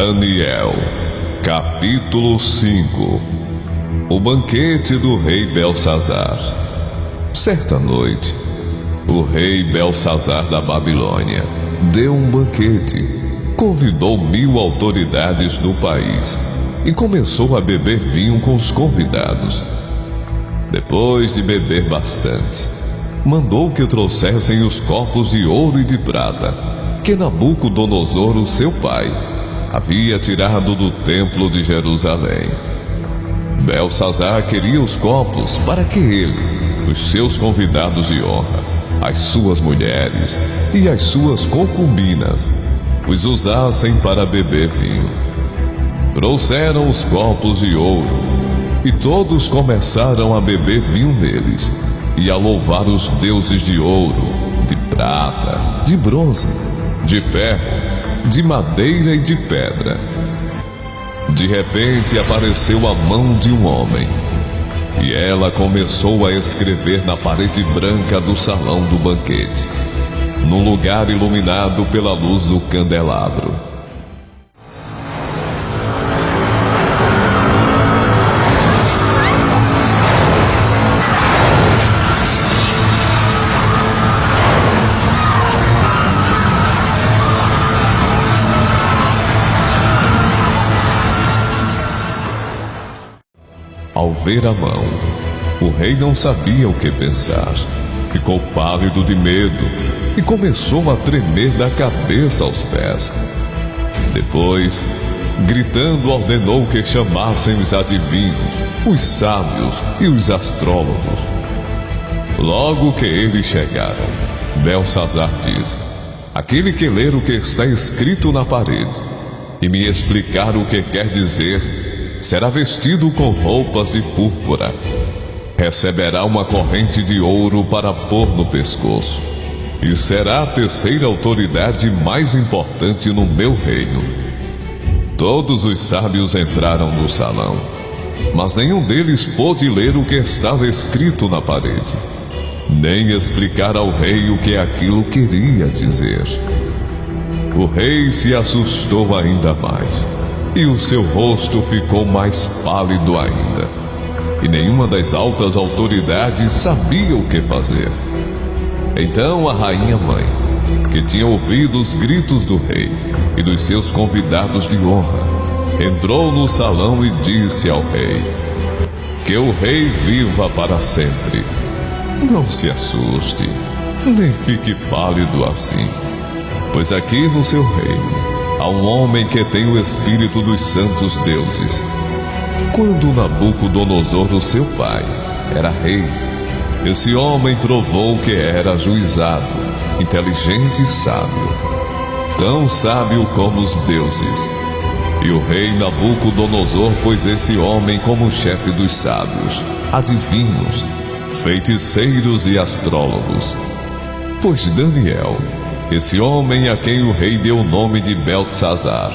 Daniel, capítulo 5. O banquete do rei Belsazar. Certa noite, o rei Belsazar da Babilônia deu um banquete, convidou 1000 autoridades do país e começou a beber vinho com os convidados. Depois de beber bastante, mandou que trouxessem os copos de ouro e de prata que Nabucodonosor, o seu pai, havia tirado do templo de Jerusalém. Belsazar queria os copos para que ele, os seus convidados de honra, as suas mulheres e as suas concubinas os usassem para beber vinho. Trouxeram os copos de ouro e todos começaram a beber vinho neles e a louvar os deuses de ouro, de prata, de bronze, de ferro, de madeira e de pedra. De repente apareceu a mão de um homem, e ela começou a escrever na parede branca do salão do banquete, num lugar iluminado pela luz do candelabro. Ao ver a mão, o rei não sabia o que pensar. Ficou pálido de medo e começou a tremer da cabeça aos pés. Depois, gritando, ordenou que chamassem os adivinhos, os sábios e os astrólogos. Logo que eles chegaram, Belsazar disse: aquele que ler o que está escrito na parede e me explicar o que quer dizer, será vestido com roupas de púrpura. Receberá uma corrente de ouro para pôr no pescoço. E será a terceira autoridade mais importante no meu reino. Todos os sábios entraram no salão, mas nenhum deles pôde ler o que estava escrito na parede, nem explicar ao rei o que aquilo queria dizer. O rei se assustou ainda mais, e o seu rosto ficou mais pálido ainda, e nenhuma das altas autoridades sabia o que fazer. Então a rainha mãe, que tinha ouvido os gritos do rei e dos seus convidados de honra, entrou no salão e disse ao rei: que o rei viva para sempre. Não se assuste, nem fique pálido assim, pois aqui no seu reino há um homem que tem o espírito dos santos deuses. Quando Nabucodonosor, o seu pai, era rei, esse homem provou que era ajuizado, inteligente e sábio, tão sábio como os deuses. E o rei Nabucodonosor pôs esse homem como chefe dos sábios, adivinhos, feiticeiros e astrólogos. Pois Daniel, esse homem a quem o rei deu o nome de Beltesazar,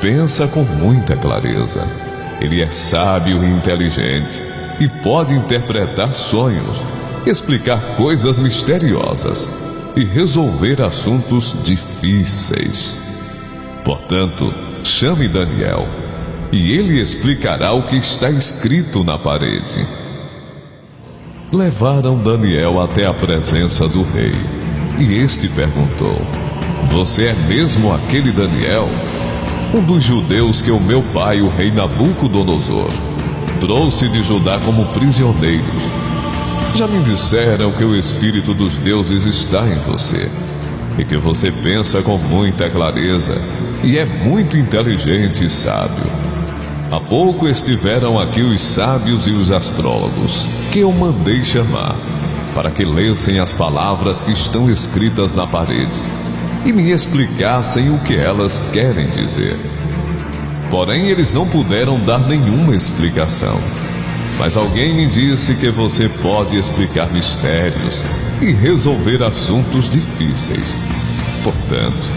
pensa com muita clareza. Ele é sábio e inteligente e pode interpretar sonhos, explicar coisas misteriosas e resolver assuntos difíceis. Portanto, chame Daniel e ele explicará o que está escrito na parede. Levaram Daniel até a presença do rei. E este perguntou: você é mesmo aquele Daniel, um dos judeus que o meu pai, o rei Nabucodonosor, trouxe de Judá como prisioneiros? Já me disseram que o espírito dos deuses está em você, e que você pensa com muita clareza, e é muito inteligente e sábio. Há pouco estiveram aqui os sábios e os astrólogos, que eu mandei chamar, para que lessem as palavras que estão escritas na parede e me explicassem o que elas querem dizer. Porém, eles não puderam dar nenhuma explicação. Mas alguém me disse que você pode explicar mistérios e resolver assuntos difíceis. Portanto,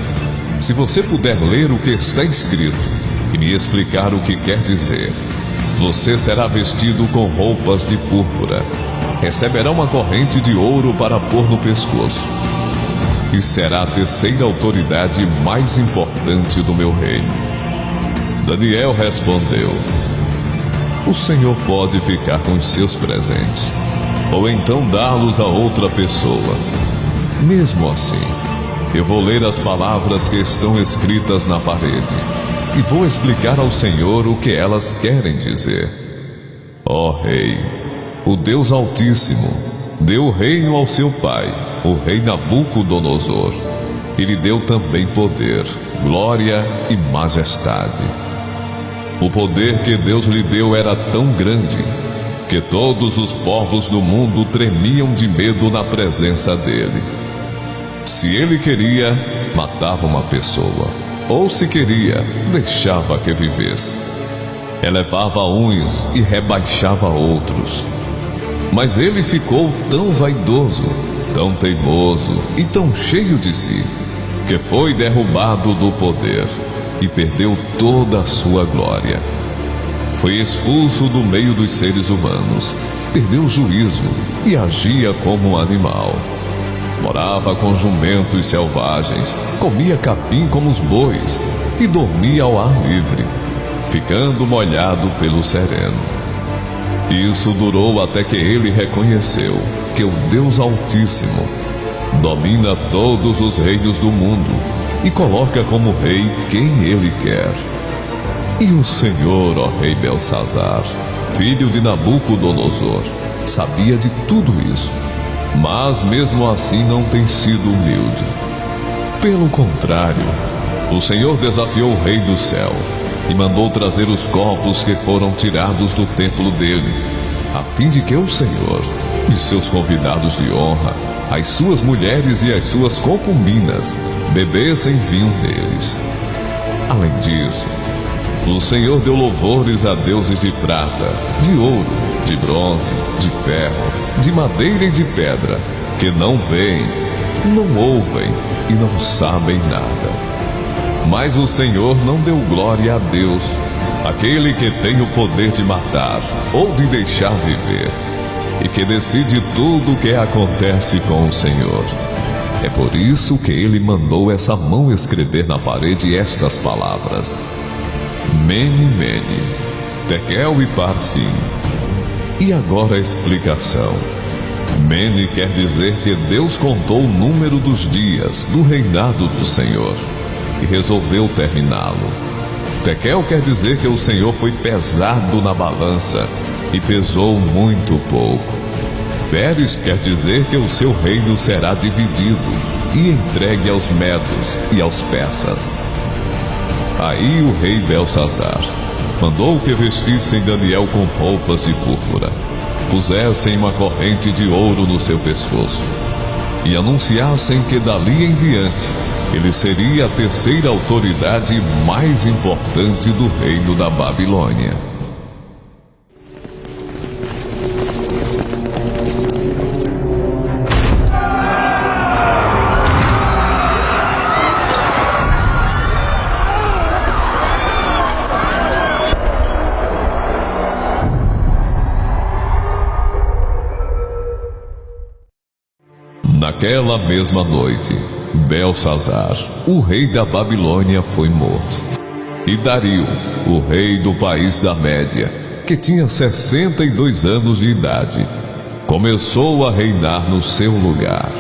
se você puder ler o que está escrito e me explicar o que quer dizer, você será vestido com roupas de púrpura, receberá uma corrente de ouro para pôr no pescoço, e será a terceira autoridade mais importante do meu reino. Daniel respondeu: o Senhor pode ficar com os seus presentes, ou então dá-los a outra pessoa. Mesmo assim, eu vou ler as palavras que estão escritas na parede e vou explicar ao Senhor o que elas querem dizer. Ó Rei, o Deus Altíssimo deu o reino ao seu pai, o rei Nabucodonosor, e lhe deu também poder, glória e majestade. O poder que Deus lhe deu era tão grande que todos os povos do mundo tremiam de medo na presença dele. Se ele queria, matava uma pessoa, ou se queria, deixava que vivesse. Elevava uns e rebaixava outros. Mas ele ficou tão vaidoso, tão teimoso e tão cheio de si, que foi derrubado do poder e perdeu toda a sua glória. Foi expulso do meio dos seres humanos, perdeu o juízo e agia como um animal. Morava com jumentos selvagens, comia capim como os bois e dormia ao ar livre, ficando molhado pelo sereno. Isso durou até que ele reconheceu que o Deus Altíssimo domina todos os reinos do mundo e coloca como rei quem ele quer. E o Senhor, ó rei Belsazar, filho de Nabucodonosor, sabia de tudo isso, mas mesmo assim não tem sido humilde. Pelo contrário, o Senhor desafiou o rei do céu e mandou trazer os corpos que foram tirados do templo dele, a fim de que o Senhor e seus convidados de honra, as suas mulheres e as suas concubinas, bebessem vinho deles. Além disso, o Senhor deu louvores a deuses de prata, de ouro, de bronze, de ferro, de madeira e de pedra, que não veem, não ouvem e não sabem nada. Mas o Senhor não deu glória a Deus, aquele que tem o poder de matar ou de deixar viver, e que decide tudo o que acontece com o Senhor. É por isso que ele mandou essa mão escrever na parede estas palavras: Mene, Mene, Tekel e Parsim. E agora a explicação. Mene quer dizer que Deus contou o número dos dias do reinado do Senhor e resolveu terminá-lo. Tekel quer dizer que o Senhor foi pesado na balança e pesou muito pouco. Pérez quer dizer que o seu reino será dividido e entregue aos medos e aos persas. Aí o rei Belsazar mandou que vestissem Daniel com roupas de púrpura, pusessem uma corrente de ouro no seu pescoço e anunciassem que dali em diante ele seria a terceira autoridade mais importante do reino da Babilônia. Naquela mesma noite, Belsazar, o rei da Babilônia, foi morto. E Dario, o rei do país da Média, que tinha 62 anos de idade, começou a reinar no seu lugar.